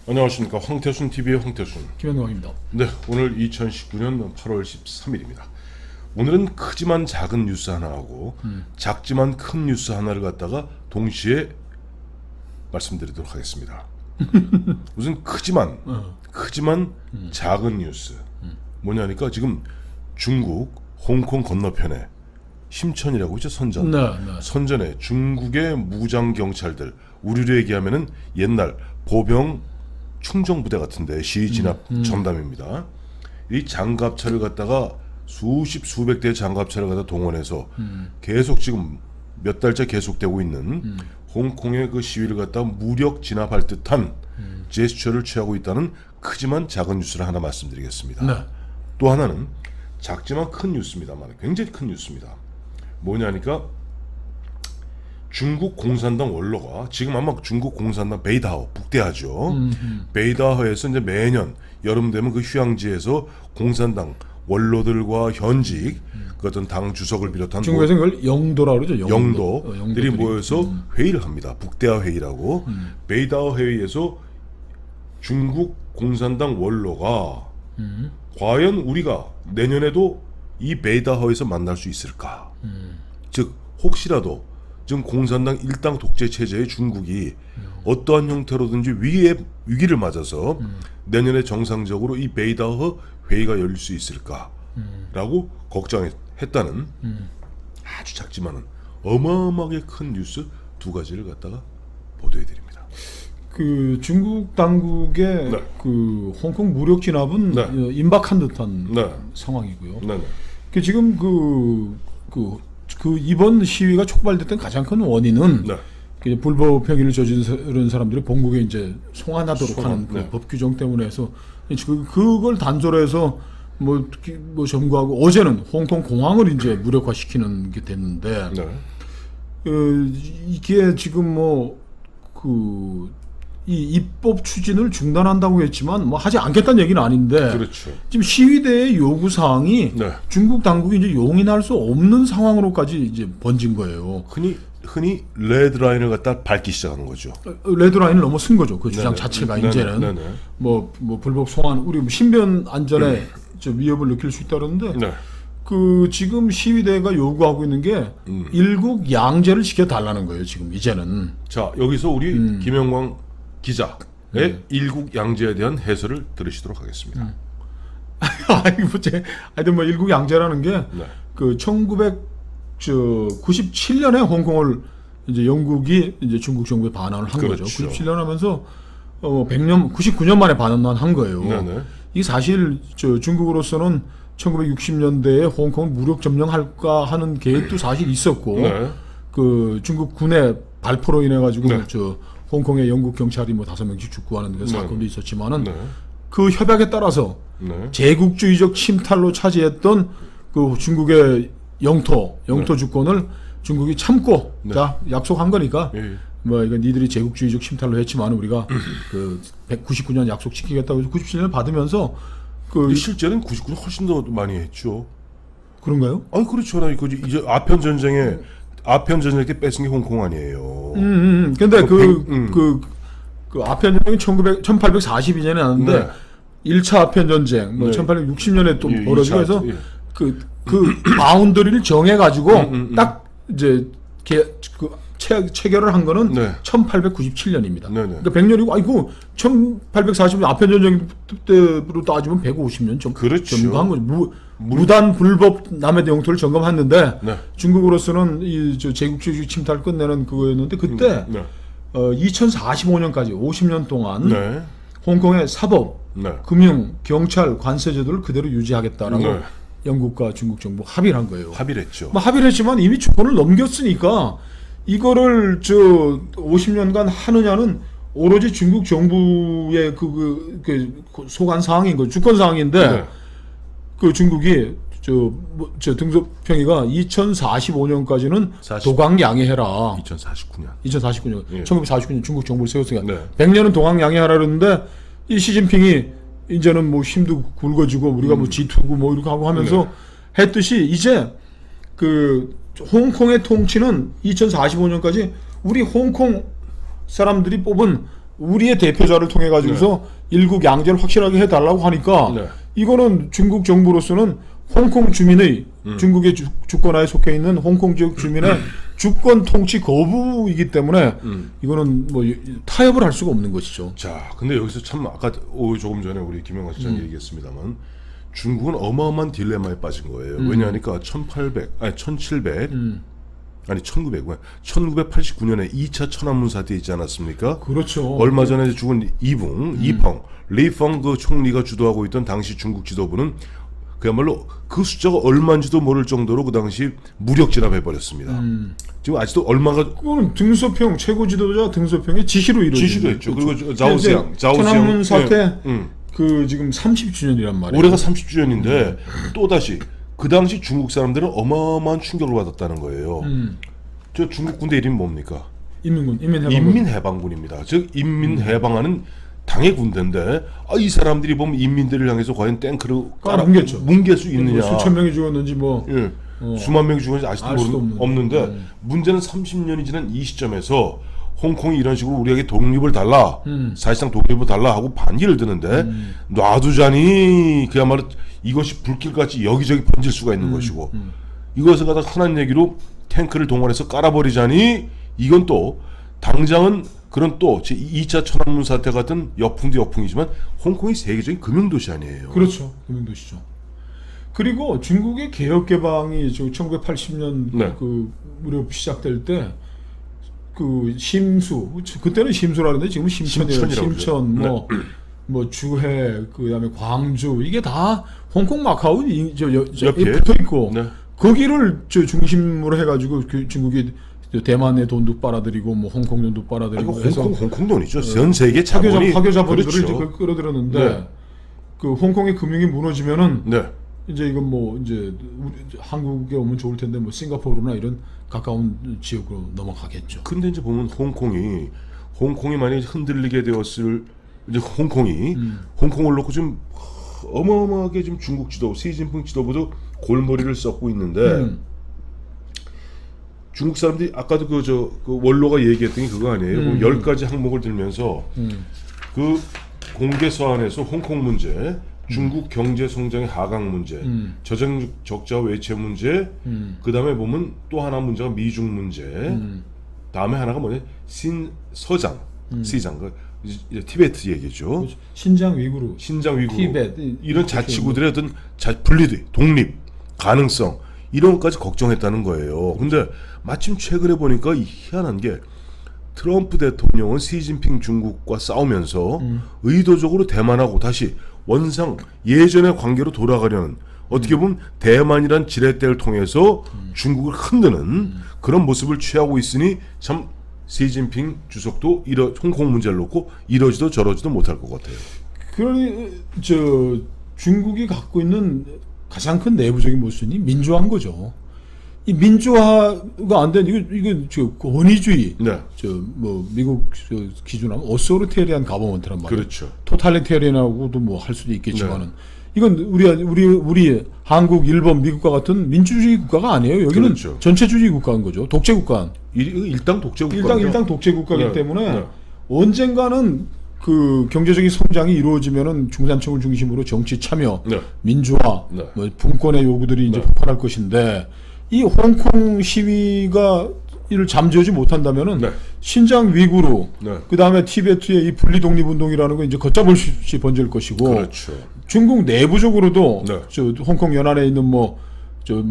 안녕하십니까. 황태순 TV의 황태순. 김현광입니다. 네, 오늘 2019년 8월 13일입니다. 오늘은 크지만 작은 뉴스 하나하고 작지만 큰 뉴스 하나를 갖다가 동시에 말씀드리도록 하겠습니다. 무슨 크지만 작은 뉴스 뭐냐니까 지금 중국 홍콩 건너편에 심천이라고 있죠. 선전. 네. 선전에 중국의 무장 경찰들, 우리로 얘기하면은 옛날 보병 충정부대 같은데 시위 진압 전담입니다. 이 장갑차를 갖다가 수백 대의 장갑차를 갖다 동원해서 계속 지금 몇 달째 계속되고 있는 홍콩의 그 시위를 갖다가 무력 진압할 듯한 제스처를 취하고 있다는 크지만 작은 뉴스를 하나 말씀드리겠습니다. 네. 또 하나는 작지만 큰 뉴스입니다만 굉장히 큰 뉴스입니다. 뭐냐니까 중국 공산당 원로가 지금 아마 중국 공산당 베이다허 북대하죠. 베이다허에서 이제 매년 여름 되면 그 휴양지에서 공산당 원로들과 현직 그 어떤 당 주석을 비롯한 중국에서 이걸 영도라고 그러죠. 영도들이 모여서 회의를 합니다. 북대화 회의라고. 베이다허 회의에서 중국 공산당 원로가 과연 우리가 내년에도 이 베이다허에서 만날 수 있을까? 즉 혹시라도 지금 공산당 일당 독재 체제의 중국이 어떠한 형태로든지 위기를 맞아서 내년에 정상적으로 이 베이다허 회의가 열릴 수 있을까라고 걱정했다는 아주 작지만은 어마어마하게 큰 뉴스 두 가지를 갖다가 보도해드립니다. 그 중국 당국의 네. 그 홍콩 무력 진압은 네. 임박한 듯한 네. 상황이고요. 네네. 그 지금 이번 시위가 촉발됐던 가장 큰 원인은 네. 그 불법 행위를 저지른 사람들이 본국에 이제 송환하도록 송환, 하는 그 네. 법 규정 때문에 해서 그걸 단조로 해서 뭐 점거하고 어제는 홍콩 공항을 이제 무력화시키는 게 됐는데 네. 이게 지금 이 입법 추진을 중단한다고 했지만 뭐 하지 않겠다는 얘기는 아닌데 그렇죠. 지금 시위대의 요구 사항이 네. 중국 당국이 이제 용인할 수 없는 상황으로까지 이제 번진 거예요. 흔히 레드라인을 갖다 밟기 시작하는 거죠. 레드라인을 넘어선 거죠. 그 주장 네네. 자체가 네네. 이제는 네네. 뭐 불법 송환 우리 신변 안전에 저 위협을 느낄 수 있다 그러는데 네. 그 지금 시위대가 요구하고 있는 게 일국 양제를 지켜달라는 거예요. 지금 이제는. 자, 여기서 우리 김영광 기자의 일국 양제에 대한 해설을 들으시도록 하겠습니다. 하여튼 뭐 일국 양제라는 게 그 1997년에 홍콩을 이제 영국이 이제 중국 정부에 반환을 한 그렇죠. 거죠. 97년 하면서 99년 만에 반환한 거예요. 네네. 이 사실 중국으로서는 1960년대에 홍콩을 무력 점령할까 하는 계획도 사실 있었고 네. 그 중국 군의 발포로 인해 가지고 네. 홍콩의 영국 경찰이 뭐 5명씩 죽고하는 그 사건도 있었지만은 네. 그 협약에 따라서 네. 제국주의적 침탈로 차지했던 그 중국의 영토 주권을 중국이 참고 자 약속한 거니까 예. 뭐 이거 니들이 제국주의적 침탈로 했지만 우리가 그 199년 약속 지키겠다고 해서 97년을 받으면서 실제는 99년 훨씬 더 많이 했죠. 그런가요? 아니 그렇죠. 이제 아편 전쟁에 때 뺏은 게 홍콩 아니에요. 근데 그 아편 전쟁이 1842년에 났는데 네. 1차 아편 전쟁 뭐 네. 1860년에 또 예, 벌어지고 해서 예. 그 바운더리를 정해 가지고 딱 이제 체결을 한 거는 네. 1897년입니다. 네네. 그러니까 100년이고 아이고 1840년 아편 전쟁 때로 따지면 150년 그렇죠. 점거한 거죠. 무단 불법 남의 영토를 점검했는데 네. 중국으로서는 이 제국주의 침탈을 끝내는 그거였는데 그때 2045년까지 50년 동안 네. 홍콩의 사법, 네. 금융, 경찰, 관세 제도를 그대로 유지하겠다라고 네. 영국과 중국 정부 합의를 한 거예요. 합의를 했죠. 뭐 합의를 했지만 이미 주권을 넘겼으니까 이거를 50년간 하느냐는 오로지 중국 정부의 그 소관 사항인 거죠. 주권 사항인데 네. 그 중국이 등소평의가 2045년까지는 도강 양해해라. 2049년. 예. 1949년 중국 정부를 세웠으니까 네. 100년은 도강 양해하라 그러는데 이 시진핑이 이제는 뭐 힘도 굵어지고 우리가 뭐 G2고 뭐 이렇게 하고 하면서 했듯이 이제 그 홍콩의 통치는 2045년까지 우리 홍콩 사람들이 뽑은 우리의 대표자를 통해 가지고서 일국 양제를 확실하게 해달라고 하니까 네. 이거는 중국 정부로서는 홍콩 주민의 중국의 주권하에 속해 있는 홍콩 지역 주민의 주권 통치 거부이기 때문에 이거는 뭐 타협을 할 수가 없는 것이죠. 자, 근데 여기서 참 아까 조금 전에 우리 김영관 실장이 얘기했습니다만 중국은 어마어마한 딜레마에 빠진 거예요. 왜냐하니까 1989년에 2차 천안문 사태 있지 않았습니까? 그렇죠. 얼마 전에 죽은 이펑, 리펑 그 총리가 주도하고 있던 당시 중국 지도부는 그야말로 그 숫자가 얼마인지도 모를 정도로 그 당시 무력 진압해 버렸습니다. 지금 아직도 얼마가 그거는 등소평 최고 지도자 등소평의 지시로 이루어진 지시도 했죠. 거죠. 그리고 자오시양 천안문 사태 예, 그 지금 30주년이란 말이에요. 올해가 30주년인데 또 다시 그 당시 중국 사람들은 어마어마한 충격을 받았다는 거예요. 저 중국 군대 이름이 뭡니까? 인민해방군. 인민해방군입니다. 즉 인민해방하는 당의 군대인데 이 사람들이 보면 인민들을 향해서 과연 탱크를 뭉갰죠. 뭉갤 수 있느냐? 수천 명이 죽었는지 뭐 예. 수만 명이 죽었는지 알 아직도 수도 없는데 문제는 30년이 지난 이 시점에서 홍콩이 이런 식으로 우리에게 독립을 달라 사실상 독립을 달라 하고 반기를 드는데 놔두자니 그야말로 이것이 불길같이 여기저기 번질 수가 있는 것이고 이것을 갖다 흔한 얘기로 탱크를 동원해서 깔아버리자니 이건 또 당장은 그런 또 2차 천안문 사태 같은 역풍도 역풍이지만 홍콩이 세계적인 금융도시 아니에요. 그렇죠. 금융도시죠. 그리고 중국의 개혁 개방이 1980년 네. 그 무렵 시작될 때 그 심수 그때는 심수라 그러는데 지금은 심천이에요. 심천이라고 심천 그러죠. 뭐 주해 그다음에 광주 이게 다 홍콩 마카오 옆에 붙어 있고 네. 거기를 중심으로 해가지고 그 중국이 대만의 돈도 빨아들이고 뭐 홍콩 돈도 빨아들이고 해서 홍콩 돈이죠. 전 세계 자본이 화교 자본들을 그렇죠. 이제 끌어들였는데 네. 그 홍콩의 금융이 무너지면은 네. 이제 이건 뭐 이제 한국에 오면 좋을 텐데 뭐 싱가포르나 이런 가까운 지역으로 넘어가겠죠. 근데 이제 보면 홍콩이 만약에 흔들리게 되었을 이제 홍콩을 놓고 좀 어마어마하게 지금 중국 지도 시진핑 지도부도 골머리를 썩고 있는데 중국 사람들이 아까도 그 원로가 얘기했던 게 그거 아니에요? 10가지 항목을 들면서 그 공개 서한에서 홍콩 문제, 중국 경제 성장의 하강 문제, 저장 적자 외채 문제, 그 다음에 보면 또 하나 문제가 미중 문제, 다음에 하나가 뭐냐? 시장, 이제 티베트 얘기죠. 신장 위구르, 티베트 이런 자치구들의 어떤 분리돼, 독립, 가능성 이런 것까지 걱정했다는 거예요. 근데 마침 최근에 보니까 희한한 게 트럼프 대통령은 시진핑 중국과 싸우면서 의도적으로 대만하고 다시 원상 예전의 관계로 돌아가려는 어떻게 보면 대만이란 지렛대를 통해서 중국을 흔드는 그런 모습을 취하고 있으니 참 시진핑 주석도 홍콩 문제를 놓고 이러지도 저러지도 못할 것 같아요. 그러니 중국이 갖고 있는 가장 큰 내부적인 모순이 민주화인 거죠. 이 민주화가 안 된 이거 권위주의. 네. 뭐 미국 기준하면 어소리테리안 가버먼트란 말이에요. 그렇죠. 토탈리테리안하고도 뭐 할 수도 있겠지만은 이건 우리 한국, 일본, 미국과 같은 민주주의 국가가 아니에요. 여기는 그렇죠. 전체주의 국가인 거죠. 독재 국가. 일당 독재 국가. 일당 독재 국가이기 네. 때문에 네. 언젠가는 그 경제적인 성장이 이루어지면은 중산층을 중심으로 정치 참여, 네. 민주화, 네. 뭐 분권의 요구들이 이제 폭발할 것인데 이 홍콩 시위가 이를 잠재우지 못한다면은 네. 신장 위구르, 네. 그 다음에 티베트의 이 분리 독립 운동이라는 거 이제 걷잡을수 번질 것이고, 그렇죠. 중국 내부적으로도 네. 홍콩 연안에 있는 뭐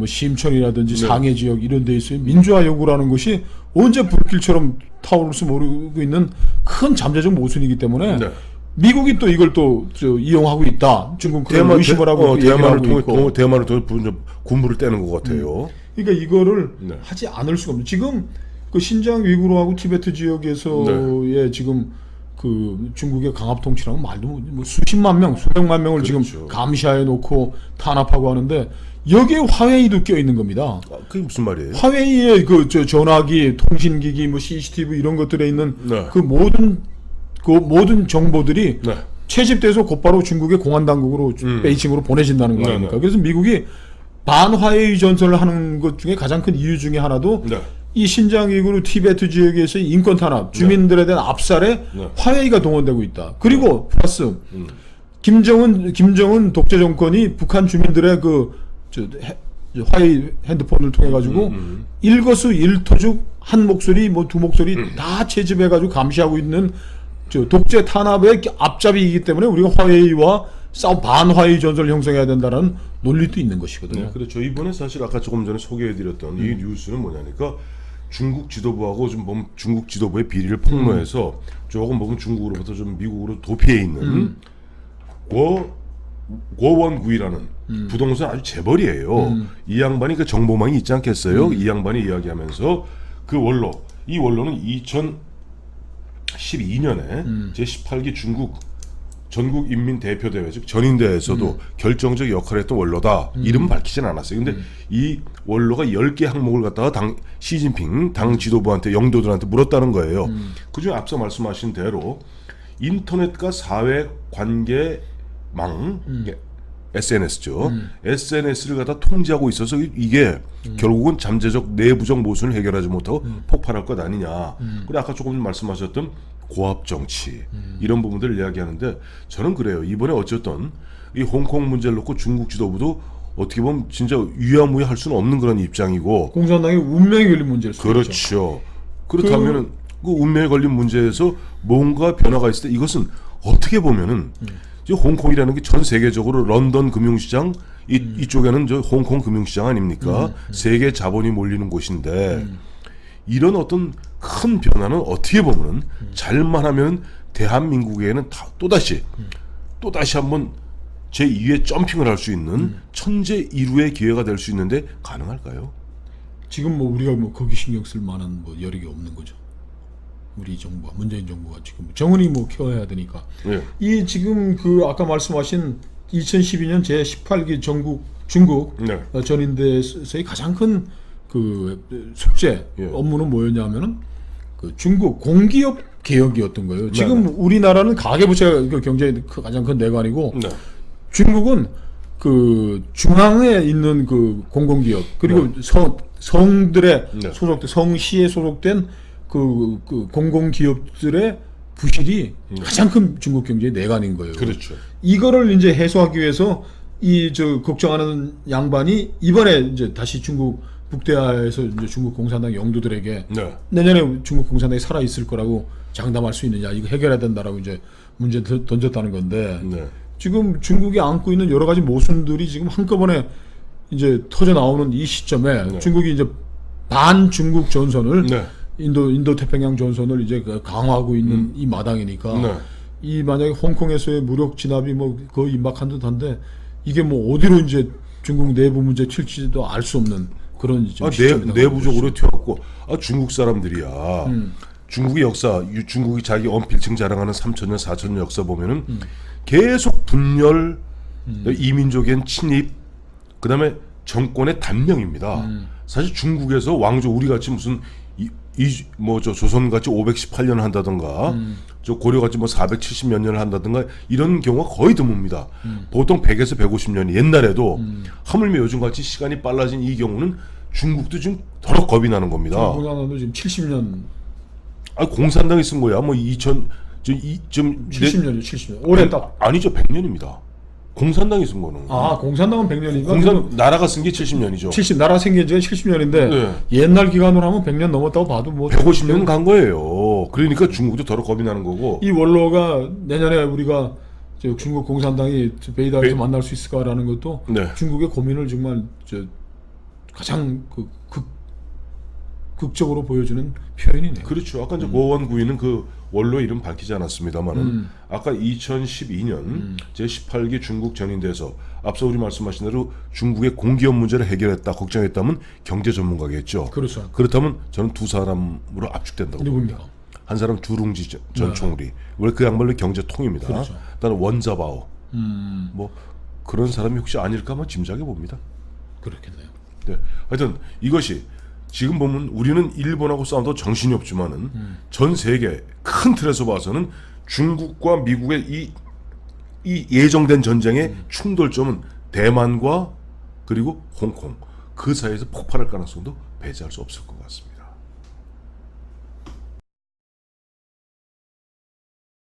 심천이라든지 네. 상해 지역 이런 데 있어요. 민주화 요구라는 것이 언제 불길처럼 타오를 수 모르고 있는 큰 잠재적 모순이기 때문에 네. 미국이 또 이걸 또 이용하고 있다. 중국 그걸 의심을 하고 대만을 통해 군부를 떼는 것 같아요. 그러니까 이거를 네. 하지 않을 수가 없는. 지금 그 신장 위구르하고 티베트 지역에서의 지금 그 중국의 강압 통치라고 말도 뭐 수십만 명, 수백만 명을 그렇죠. 지금 감시하에 놓고 탄압하고 하는데 여기에 화웨이도 껴 있는 겁니다. 그게 무슨 말이에요? 화웨이에 전화기, 통신기기, 뭐 CCTV 이런 것들에 있는 네. 그 모든 정보들이 네. 채집돼서 곧바로 중국의 공안 당국으로 베이징으로 보내진다는 거 아닙니까? 그래서 미국이 반화웨이 전선을 하는 것 중에 가장 큰 이유 중에 하나도 네. 이 신장 위구르 티베트 지역에서의 인권 탄압, 주민들에 대한 압살에 네. 화웨이가 동원되고 있다. 그리고 플러스 김정은 독재 정권이 북한 주민들의 화웨이 핸드폰을 통해 가지고 일거수 일투족 한 목소리 뭐 두 목소리 다 채집해 가지고 감시하고 있는 독재 탄압의 앞잡이이기 때문에 우리가 화웨이와 반화웨이 전선을 형성해야 된다는 논리도 있는 것이거든요. 네, 그렇죠. 이번에 사실 아까 조금 전에 소개해드렸던 이 뉴스는 뭐냐니까 중국 지도부하고 좀 보면 중국 지도부의 비리를 폭로해서 조금 보면 중국으로부터 좀 미국으로 도피해 있는 고원구이라는 부동산 아주 재벌이에요. 이 양반이 그 정보망이 있지 않겠어요? 이 양반이 이야기하면서 그 원로, 이 원로는 2012년에 제18기 중국 전국인민대표대회 즉 전인대에서도 결정적 역할을 했던 원로다. 이름은 밝히진 않았어요. 근데 이 원로가 10개 항목을 갖다가 시진핑 당 지도부한테 영도들한테 물었다는 거예요. 그중에 앞서 말씀하신 대로 인터넷과 사회관계망 SNS죠. SNS를 갖다 통제하고 있어서 이게 결국은 잠재적 내부적 모순을 해결하지 못하고 폭발할 것 아니냐. 그리고 아까 조금 말씀하셨던 고압 정치 이런 부분들을 이야기하는데 저는 그래요. 이번에 어쨌든 이 홍콩 문제를 놓고 중국 지도부도 어떻게 보면 진짜 유야무야할 수는 없는 그런 입장이고 공산당의 운명이 걸린 문제일 수 있죠. 그렇죠. 그렇다면은 그 운명에 걸린 문제에서 뭔가 변화가 있을 때 이것은 어떻게 보면은 홍콩이라는 게 전 세계적으로 런던 금융시장 이쪽에는 저 홍콩 금융시장 아닙니까? 세계 자본이 몰리는 곳인데 이런 어떤 큰 변화는 어떻게 보면은 잘만 하면 대한민국에는 또다시 한번 제2의 점핑을 할 수 있는 천재 1후의 기회가 될 수 있는데 가능할까요? 지금 뭐 우리가 뭐 거기 신경 쓸 만한 뭐 여력이 없는 거죠. 우리 정부가 문재인 정부가 지금 정은이 뭐 키워야 되니까. 네. 이 지금 그 아까 말씀하신 2012년 제18기 중국 네. 전인대에서의 가장 큰 그 숙제 업무는 뭐였냐면은 그 중국 공기업 개혁이었던 거예요. 지금 우리나라는 가계부채가 그 경제의 가장 큰 내관이고 네. 중국은 그 중앙에 있는 그 공공기업 그리고 성들의 소속된 성시에 소속된 그 공공기업들의 부실이 가장 큰 중국 경제의 내관인 거예요. 그렇죠. 이거를 이제 해소하기 위해서 걱정하는 양반이 이번에 이제 다시 중국 북대하에서 이제 중국 공산당 영도들에게 내년에 중국 공산당이 살아 있을 거라고 장담할 수 있느냐 이거 해결해야 된다라고 이제 문제 던졌다는 건데 지금 중국이 안고 있는 여러 가지 모순들이 지금 한꺼번에 이제 터져 나오는 이 시점에 중국이 이제 반중국 전선을 인도 태평양 전선을 이제 강화하고 있는 이 마당이니까 이 만약에 홍콩에서의 무력 진압이 뭐 거의 임박한 듯한데 이게 뭐 어디로 이제 중국 내부 문제 튈지도 알 수 없는 그런 내부적으로 튀어갖고 중국 사람들이야. 중국의 역사, 중국이 자기 언필칭 자랑하는 3,000년, 4,000년 역사 보면은 계속 분열, 이민족엔 침입, 그다음에 정권의 단명입니다. 사실 중국에서 왕조 우리 같이 무슨 저 조선 같이 518년 한다던가 저 고려 같이 뭐 470몇 년을 한다던가 이런 경우가 거의 드뭅니다. 보통 100에서 150년이 옛날에도 하물며 요즘 같이 시간이 빨라진 이 경우는 중국도 지금 더러 겁이 나는 겁니다. 공산당도 지금 70년. 공산당이 쓴 거야. 뭐 70년이요, 70년. 올해 딱. 아니죠, 100년입니다. 공산당이 쓴 거는. 공산당은 100년인가? 나라가 쓴 게 70년이죠. 나라 생긴 지가 70년인데 옛날 기간으로 하면 100년 넘었다고 봐도 뭐 150년 간 거예요. 그러니까 중국도 더러 겁이 나는 거고. 이 원로가 내년에 우리가 중국 공산당이 베이다에서 만날 수 있을까라는 것도 중국의 고민을 정말 가장 극적으로 보여주는 표현이네요. 그렇죠. 아까 이제 고원구이는 그 원로 이름 밝히지 않았습니다만은 아까 2012년 제18기 중국 전인대에서 앞서 우리 말씀하신 대로 중국의 공기업 문제를 해결했다 걱정했다면 경제 전문가겠죠. 그렇죠. 그렇다면 저는 두 사람으로 압축된다고 누굽니까? 봅니다. 한 사람 두룽지 전 총리. 원래 그 양반은 경제통입니다. 그렇죠. 그다음에 원자바오. 뭐 그런 사람이 혹시 아닐까 짐작해 봅니다. 그렇겠네요. 네. 하여튼 이것이 지금 보면 우리는 일본하고 싸워도 정신이 없지만은 전 세계 큰 틀에서 봐서는 중국과 미국의 이 예정된 전쟁의 충돌점은 대만과 그리고 홍콩 그 사이에서 폭발할 가능성도 배제할 수 없을 것 같습니다.